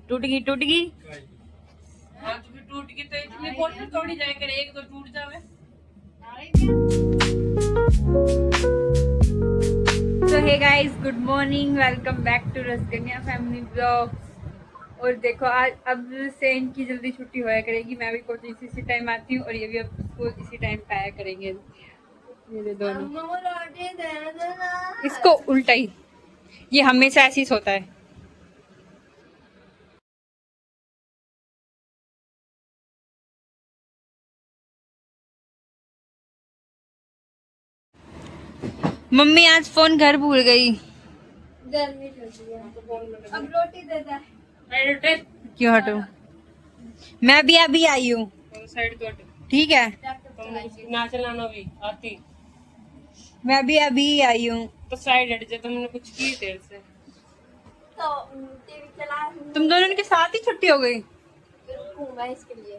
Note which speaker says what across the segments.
Speaker 1: टूट गई टूट गई।
Speaker 2: हाँ तो फिर टूट गई तो इतनी बोतल तोड़ी जाए करे, एक तो टूट जावे।
Speaker 1: तो hey guys, good morning, welcome back to Raskanya family blog. और देखो आज अब से इनकी जल्दी छुट्टी होया करेगी। मैं भी कोचिंग इसी टाइम आती हूँ और ये भी अब स्कूल इसी टाइम पे आया करेंगे। ये दोनों इसको उल्टा ही, ये हमेशा ऐसे ही सोता है। मम्मी आज फोन घर भूल गई।
Speaker 3: गर्मी लग रही है। अब रोटी दे दे।
Speaker 1: क्यों हटो, मैं भी अभी आई हूँ।
Speaker 2: साइड तो
Speaker 1: ठीक है,
Speaker 2: ना चलाना भी आती
Speaker 1: मैं भी अभी आई हूँ।
Speaker 2: तो साइड हट जाए। तुमने कुछ की देर से
Speaker 3: तो टीवी चला।
Speaker 1: तुम दोनों के साथ ही छुट्टी हो गई।
Speaker 3: रुकूंगा इसके लिए,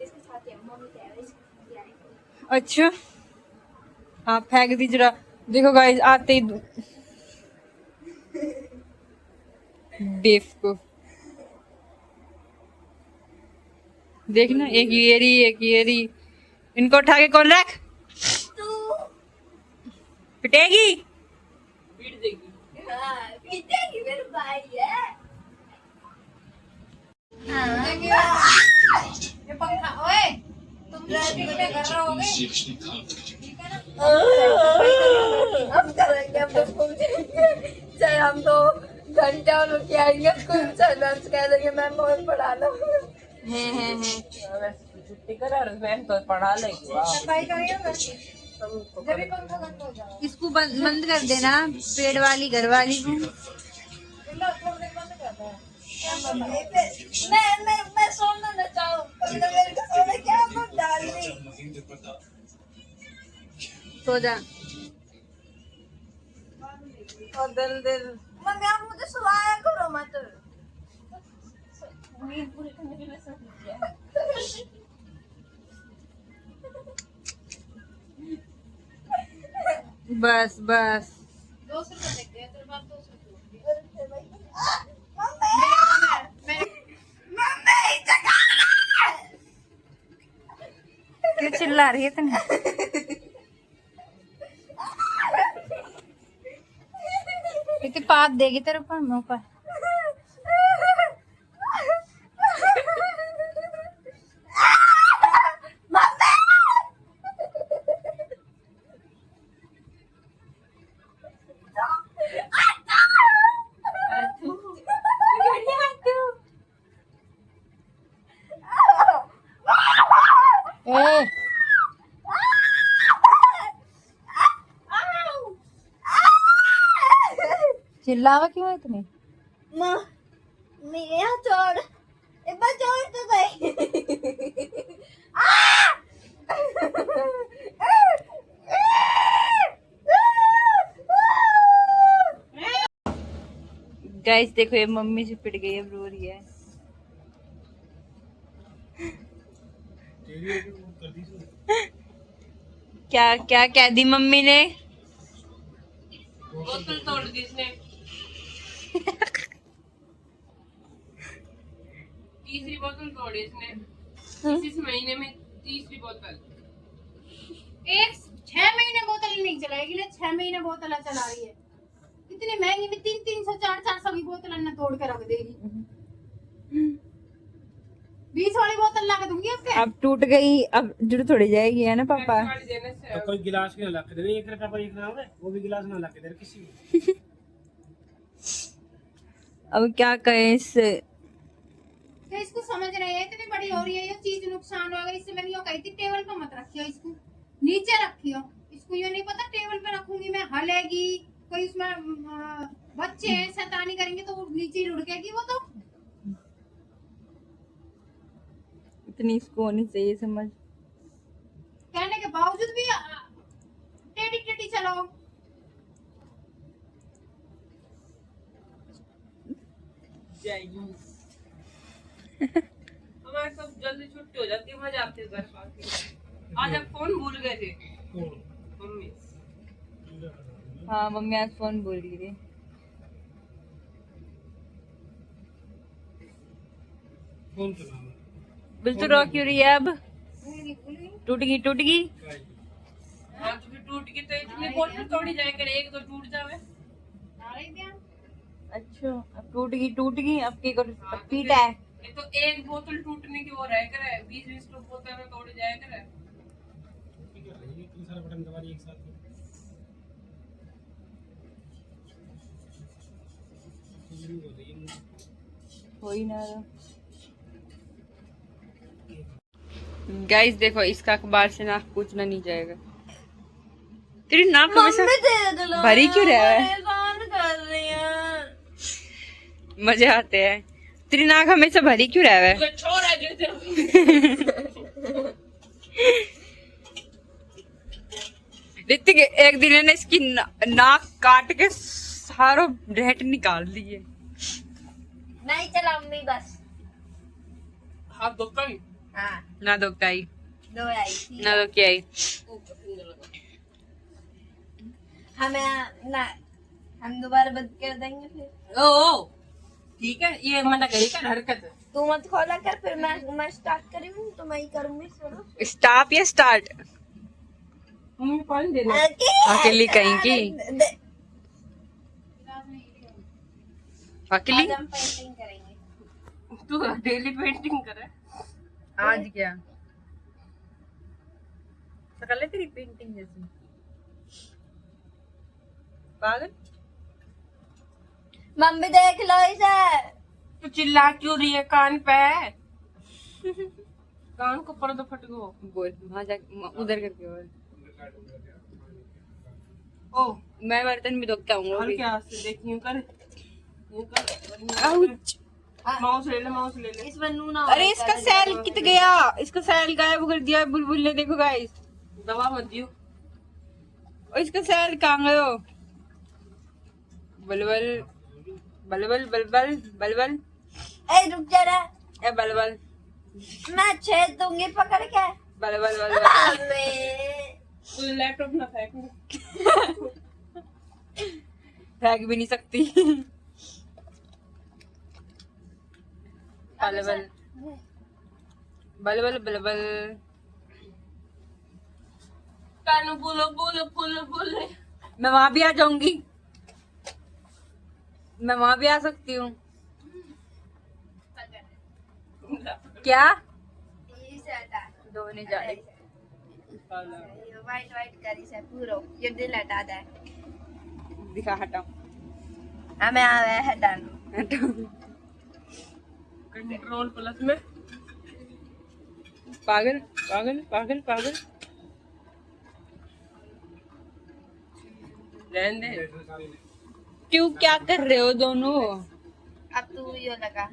Speaker 3: इसके साथ ही मम्मी कह रही है इसके साथ ही आएगी।
Speaker 1: अच्छा हाँ, फेंक दी जरा। देखो गाइस, आते ही बेवकूफ। देखना, एक ये रही एक ये रही। इनको उठा के कौन रख,
Speaker 3: तू
Speaker 1: पिटेगी।
Speaker 2: पीट देगी।
Speaker 3: हाँ पीटेगी, मेरे भाई है।
Speaker 4: ये पंखा, ओए तुम ड्राइविंग में कर रहोगे, ठीक है ना?
Speaker 3: हम करेंगे, हम तो स्कूल जाएंगे। चाहे हम तो घंटे और रुक के आएंगे स्कूल। चाहे मैम से कह देंगे मैम बहुत पढ़ा लो।
Speaker 2: छुट्टी करा और मैं तो पढ़ा लेगी।
Speaker 4: सफाई करिएगा जब भी पंखा बंद हो जाए।
Speaker 1: इसको बंद कर देना, पेड़ वाली घर वाली को।
Speaker 4: लो थोड़ी देर बंद कर दो।
Speaker 3: मैं सोना न चाहूँ, मेरे को सोने क्या मत डाल रही।
Speaker 1: सो जा।
Speaker 2: और दिल
Speaker 3: मम्मी आप मुझे सुलाया करो मत।
Speaker 2: नींद पूरी करने के लिए सो लीजिए।
Speaker 1: बस बस,
Speaker 4: 200 रुपए देते हैं तेरे पास, 200
Speaker 1: क्यों चिल्ला रही है तुम? इतनी पाप देगी तेरे ऊपर, मुंह पर। ए, चिल्लावा क्यों है तुम्हें?
Speaker 3: माँ मेरा छोड़, एक बार छोड़ तो सही।
Speaker 1: गाइस देखो, ये मम्मी से पिट गई, अब रो रही है। क्या क्या कह दी मम्मी ने?
Speaker 2: बोतल तोड़ दी इसने। तीसरी बोतल तोड़ी इसने इस महीने में, तीसरी बोतल।
Speaker 4: एक 6 महीने बोतल नहीं चलाएगी ना, 6 महीने बोतल चला रही है। इतनी महंगी में 300 400 की बोतल न तोड़ के रख देगी। 20 वाली बोतल ला के दूंगी उसके।
Speaker 1: अब टूट गई, अब जुड़ थोड़ी जाएगी, है ना पापा?
Speaker 5: तो कोई गिलास क्यों ला के दे? 1 रुपया पर 1 ना होगा, वो भी गिलास ना ला के दे किसी को।
Speaker 1: अब क्या कहें इससे?
Speaker 4: तो इसको समझ रहे हैं, इतनी बड़ी हो रही है ये चीज, नुकसान होगा। इससे मैंने यो कही थी टेबल पे मत रखियो, इसको नीचे रखियो। इसको ये नहीं पता टेबल पे रखूंगी मैं हलेगी, कोई उसमें बच्चे हैं शैतानी करेंगे तो वो नीचे ही लुढ़केगी वो तो।
Speaker 1: इतनी इसको होनी चाहिए समझ।
Speaker 4: कहने के बावजूद भी टेढ़ी टेढ़ी चलाओ।
Speaker 2: हमारे सब जल्दी छुट्टी हो जाती है, मजा आती है घर पाके। आज आप फोन भूल गए थे मम्मी।
Speaker 1: हाँ मम्मी आज फोन भूल गई थी।
Speaker 5: कौन सा नाम है?
Speaker 1: बिल्कुल रो क्यों रही है अब? टूट गई
Speaker 2: हाँ तो फिर टूट गई तो इतनी बोतल तोड़ी जाए करे, एक तो टूट जावे।
Speaker 1: अच्छा अब टूट गई अब की कर अब पीटा है।
Speaker 2: ये तो एक बोतल टूटने की वो रह करे, 20-20 तो बोतल में तोड़ी जाए करे।
Speaker 5: ठीक है, ये इतने सारे बटन दबा दिए एक साथ में। ये नहीं हो रही है।
Speaker 1: कोई ना। गाइस देखो इसका अखबार से नाक पूछना नहीं जाएगा। तेरी नाक हमेशा भरी क्यों रहा है?
Speaker 3: परेशान कर रही है।
Speaker 1: मजे आते हैं। तेरी नाक हमेशा भरी क्यों रहा है?
Speaker 2: तो छोड़ है जो तेरे।
Speaker 1: ऋतिक एक दिन ने इसकी नाक काट के सारों रेट निकाल दिए।
Speaker 3: नहीं चला अम्मी बस।
Speaker 2: हाथ धोका ही।
Speaker 3: हाँ
Speaker 1: ना दो काई
Speaker 3: दो आई थी।
Speaker 1: ना दो क्या आई।
Speaker 3: हमें ना हम दोबारा बंद कर देंगे फिर।
Speaker 2: ओ ठीक है, ये मना करी कर हरकत।
Speaker 3: तू मत खोला कर, फिर मैं स्टार्ट करूंगी तो मैं ही करूंगी शुरू।
Speaker 1: स्टॉप या स्टार्ट?
Speaker 2: मम्मी पानी दे दे।
Speaker 1: अकेली कहीं की? अकेली?
Speaker 3: आज हम पेंटिंग करेंगे।
Speaker 2: तू डेली पेंटिंग करे।
Speaker 1: आज क्या शकल है तेरी पेंटिंग जैसी। पागल।
Speaker 3: मम्मी देख लो इसे।
Speaker 2: तू चिल्ला क्यों रही है कान पे? कान को पर्दा फट गो।
Speaker 1: बोल वहां जा उधर करके बोल।
Speaker 2: ओ
Speaker 1: मैं बर्तन भी धोता हूँ
Speaker 2: हल्के हाथ से देख, यूं कर यूं कर।
Speaker 1: आउच।
Speaker 2: माउस ले ले, माउस ले ले।
Speaker 3: इसमें नूना
Speaker 1: अरे इसका सेल कित गया? इसका सेल गायब कर दिया बुलबुल ने। देखो गाइस
Speaker 2: दवा मत दियो।
Speaker 1: और इसका सेल कहाँ गयो? बलबल बलबल बलबल बलबल
Speaker 3: ए रुक जा रे,
Speaker 1: ए बलबल
Speaker 3: मैं छेद दूंगी पकड़ के।
Speaker 1: बलबल बलबल।
Speaker 3: मम्मी
Speaker 2: तू लैपटॉप ना फेंक।
Speaker 1: फेंक भी नहीं सकती। बलबल बलबल बलबल।
Speaker 2: कानू बोलो बोलो बोलो बोलो।
Speaker 1: मैं वहां भी आ जाऊंगी। मैं वहां भी आ सकती हूँ क्या?
Speaker 3: इसे हटा।
Speaker 1: दो नहीं जा रही।
Speaker 3: ये वाइट वाइट करी से पूरा ये दिल हटा दे।
Speaker 1: दिखा हटाओ
Speaker 3: हमें आवे हटाना।
Speaker 1: हटाओ।
Speaker 2: कंट्रोल प्लस में।
Speaker 1: पागल पागल पागल पागल।
Speaker 2: रहने दे।
Speaker 1: क्यों क्या कर रहे हो दोनों?
Speaker 3: अब तू यो लगा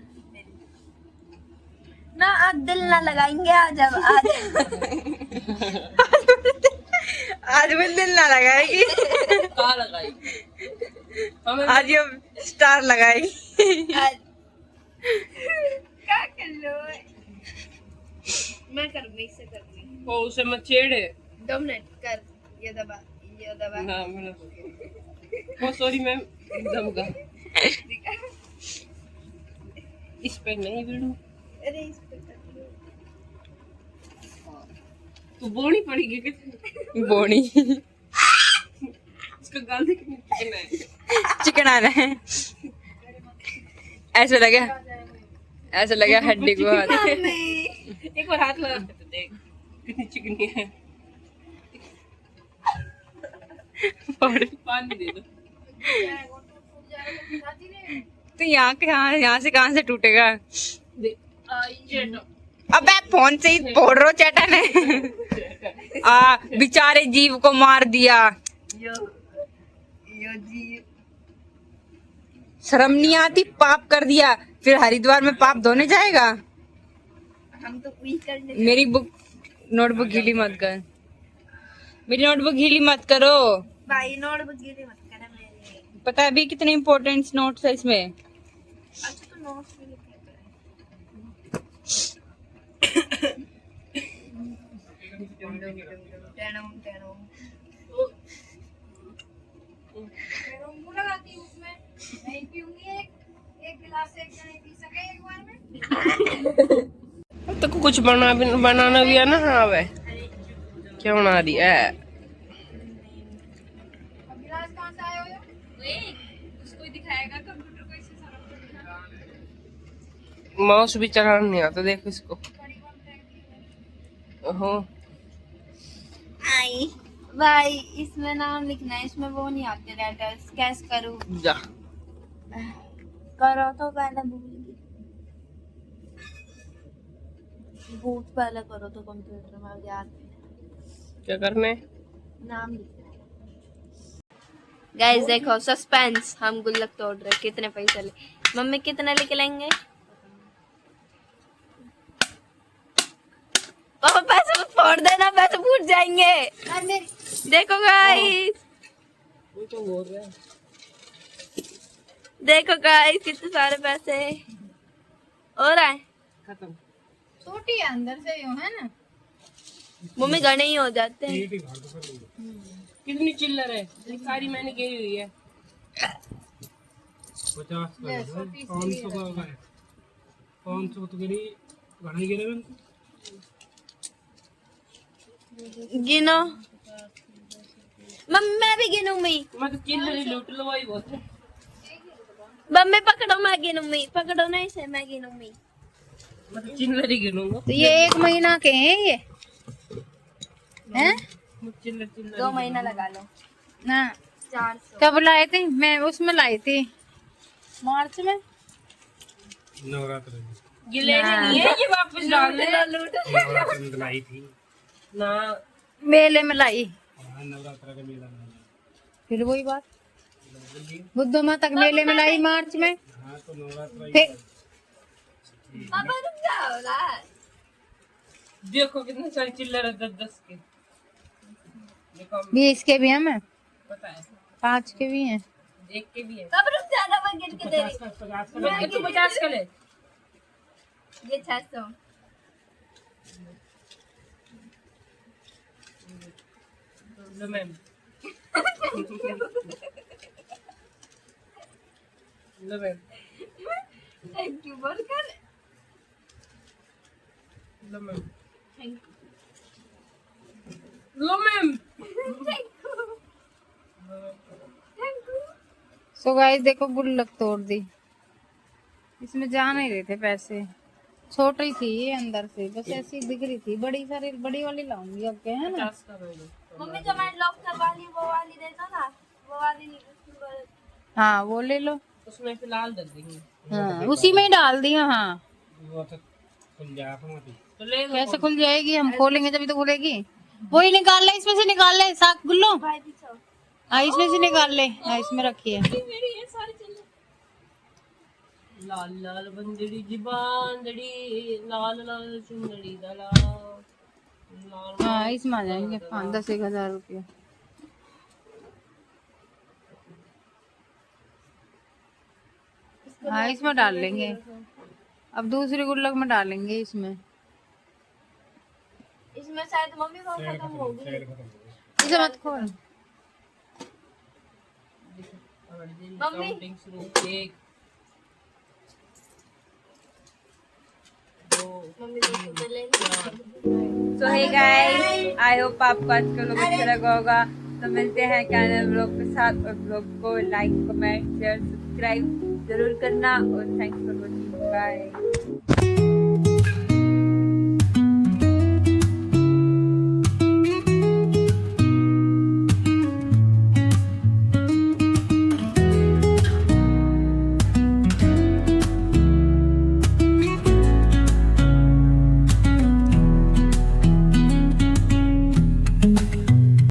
Speaker 3: ना, आज दिल ना लगाएंगे आज। अब आज
Speaker 1: आज भी दिल ना लगाएगी।
Speaker 2: कहाँ लगाई? हमें
Speaker 1: आज ये स्टार लगाएगी।
Speaker 3: आज क्या कर लो। मैं करूंगी, इससे करूंगी।
Speaker 2: वो उसे मत छेड़े।
Speaker 3: 2 मिनट कर। ये दबा ये दबा।
Speaker 2: हाँ मैंने ओ सॉरी मैम, दबगा। इस पे नहीं भिड़ू।
Speaker 3: अरे इस पे कर लो।
Speaker 2: तू बोनी पड़ेगी कितनी?
Speaker 1: बोनी
Speaker 2: इसका गाल देख कितना है।
Speaker 1: चिकन आ रहा है। ऐसा लगा हड्डी को हाथ।
Speaker 2: एक बार हाथ लगा के तो देख कितनी चिकनी है। पानी दे दो।
Speaker 1: तो यहाँ से कहाँ से टूटेगा?
Speaker 2: दे ये लो।
Speaker 1: अबे फोन से ही फोड़ रो चेटा ने। बेचारे जीव को मार दिया।
Speaker 3: यो जी
Speaker 1: शर्म नहीं आती? पाप कर दिया फिर हरिद्वार में पाप धोने जाएगा।
Speaker 3: हम तो वही करने।
Speaker 1: मेरी नोटबुक गीली मत कर। मेरी नोटबुक गीली मत करो।
Speaker 3: भाई नोट बगीरे मत करना मेरे।
Speaker 1: पता है अभी कितने इम्पोर्टेंट नोट्स है इसमें।
Speaker 3: अच्छा तो नोट्स भी लिखे
Speaker 4: लगाती हूँ उसमें, नहीं पीऊंगी। एक गिलास गिलास एक जने पी सके एक बार में।
Speaker 2: तो कुछ बनाना भी है ना। हाँ वे क्या बना रही है?
Speaker 4: अब गिलास कहाँ से आए हो?
Speaker 1: उसको ही दिखाएगा कंप्यूटर को, इससे सारा कुछ दिखाएगा।
Speaker 2: माउस भी चलाना नहीं आता, देखो इसको। ओहो
Speaker 3: आई भाई, इसमें नाम लिखना है, इसमें वो नहीं आते लेटर्स, कैसे करूँ?
Speaker 2: जा।
Speaker 3: करो तो पहले बूट पहले करो तो कंप्यूटर में याद
Speaker 2: क्या करने?
Speaker 3: नाम लिखना है। गाइस देखो सस्पेंस, हम गुल्लक तोड़ रहे, कितने पैसे ले? मम्मी कितने लेके लेंगे? पापा पैसे मत फोड़ देना, पैसे फूट जाएंगे। देखो गाइस,
Speaker 2: वो तो बोल रहा है।
Speaker 3: देखो गाइस कितने सारे पैसे हो रहा है।
Speaker 2: खत्म।
Speaker 4: छोटी है अंदर से यो है ना।
Speaker 3: मम्मी गणे ही हो जाते हैं।
Speaker 2: कितनी चिल्लर है? सारी मैंने की हुई है।
Speaker 5: 50 का है, 500 का है। 500 तो गिरी घना ही गिरे मैंने।
Speaker 3: गिनो मम्मी, मैं भी गिनूंगी।
Speaker 2: मैं तो चिल्लर ही लूट लो वही बहुत है।
Speaker 3: मम्मी पकड़ो, मैं गिनूंगी। पकड़ो ना इसे, मैं गिनूंगी।
Speaker 2: मैं तो चिल्लर ही गिनूंगा।
Speaker 4: तो ये 1 महीना के हैं ये हैं?
Speaker 2: चिल्लर चिल्लर
Speaker 3: 2 महीना लगा लो।
Speaker 4: ना
Speaker 3: 400
Speaker 4: कब लाए थे? मैं उसमें लाई थी मार्च में।
Speaker 5: नवरात्र में।
Speaker 2: ये लेने नहीं है, ये वापस डाल दे।
Speaker 5: नवरात्र में लाई थी।
Speaker 2: ना
Speaker 4: मेले में लाई,
Speaker 5: हाँ, नवरात्र का मेला में।
Speaker 4: फिर वही बात। बुद्ध माता के मेले में लाई मार्च में।
Speaker 5: हाँ तो नवरात्र ही
Speaker 4: फिर
Speaker 3: पापा रुक जाओ ना।
Speaker 2: देखो कितने सारे चिल्लर है, 10-10 के। देखो
Speaker 4: 20 के भी हैं, मैं
Speaker 2: पता है,
Speaker 3: 5 के भी हैं।
Speaker 2: एक के भी है।
Speaker 3: अब रुक जाना, मैं गिन के दे रही।
Speaker 5: 50
Speaker 2: ये तो 50 का ले।
Speaker 3: ये 600।
Speaker 2: लो मैम। लो मैम।
Speaker 3: थैंक यू बोल कर।
Speaker 2: लो मैम।
Speaker 3: थैंक
Speaker 2: लो मैम।
Speaker 3: यू।
Speaker 4: सो गाइस देखो गुल्लक तोड़ दी। इसमें जा नहीं रहे थे पैसे, छोटी थी ये अंदर से, बस ऐसी दिख रही थी। बड़ी सारी बड़ी वाली लाऊंगी अब के, है ना।
Speaker 2: 50 का ले लो।
Speaker 3: मम्मी जो मैंने लॉक करवा ली वो वाली देता ना, वो वाली नहीं, उसकी वाली।
Speaker 4: हाँ वो ले लो।
Speaker 2: उसमें फिलहाल दे देंगे।
Speaker 4: हाँ उसी में ही डाल दिया। हाँ
Speaker 5: वो तो खुल जाएगा मत।
Speaker 2: तो ले लो।
Speaker 4: कैसे खुल जाएगी? हम खोलेंगे तभी तो खुलेगी। वही निकाल ले, इसमें से निकाल ले साग गुल्लो।
Speaker 3: भाई पीछे
Speaker 4: हाँ इसमें से निकाल ले। हाँ इसमें रखिए।
Speaker 2: लाल लाल बंदड़ी जीबांदड़ी, लाल लाल चुंदड़ी दला। लाल
Speaker 4: हाँ इसमें आ जाएंगे 10-10-1000 रुपया। हाँ इसमें डाल लेंगे। अब दूसरी गुल्लक में डालेंगे इसमें।
Speaker 3: इसमें शायद मम्मी को खत्म होगी।
Speaker 5: खत्म हो गया।
Speaker 4: इसे मत खोल।
Speaker 3: मम्मी।
Speaker 2: काउंटिंग शुरू। 1 2
Speaker 3: मम्मी को तो ले ली।
Speaker 1: सो हे गाइस, आई होप आपको आज का व्लॉग अच्छा लगा होगा। तो मिलते हैं कैनल व्लॉग के साथ, और व्लॉग को लाइक कमेंट शेयर सब्सक्राइब जरूर करना। और थैंक्स फॉर वॉचिंग, बाय।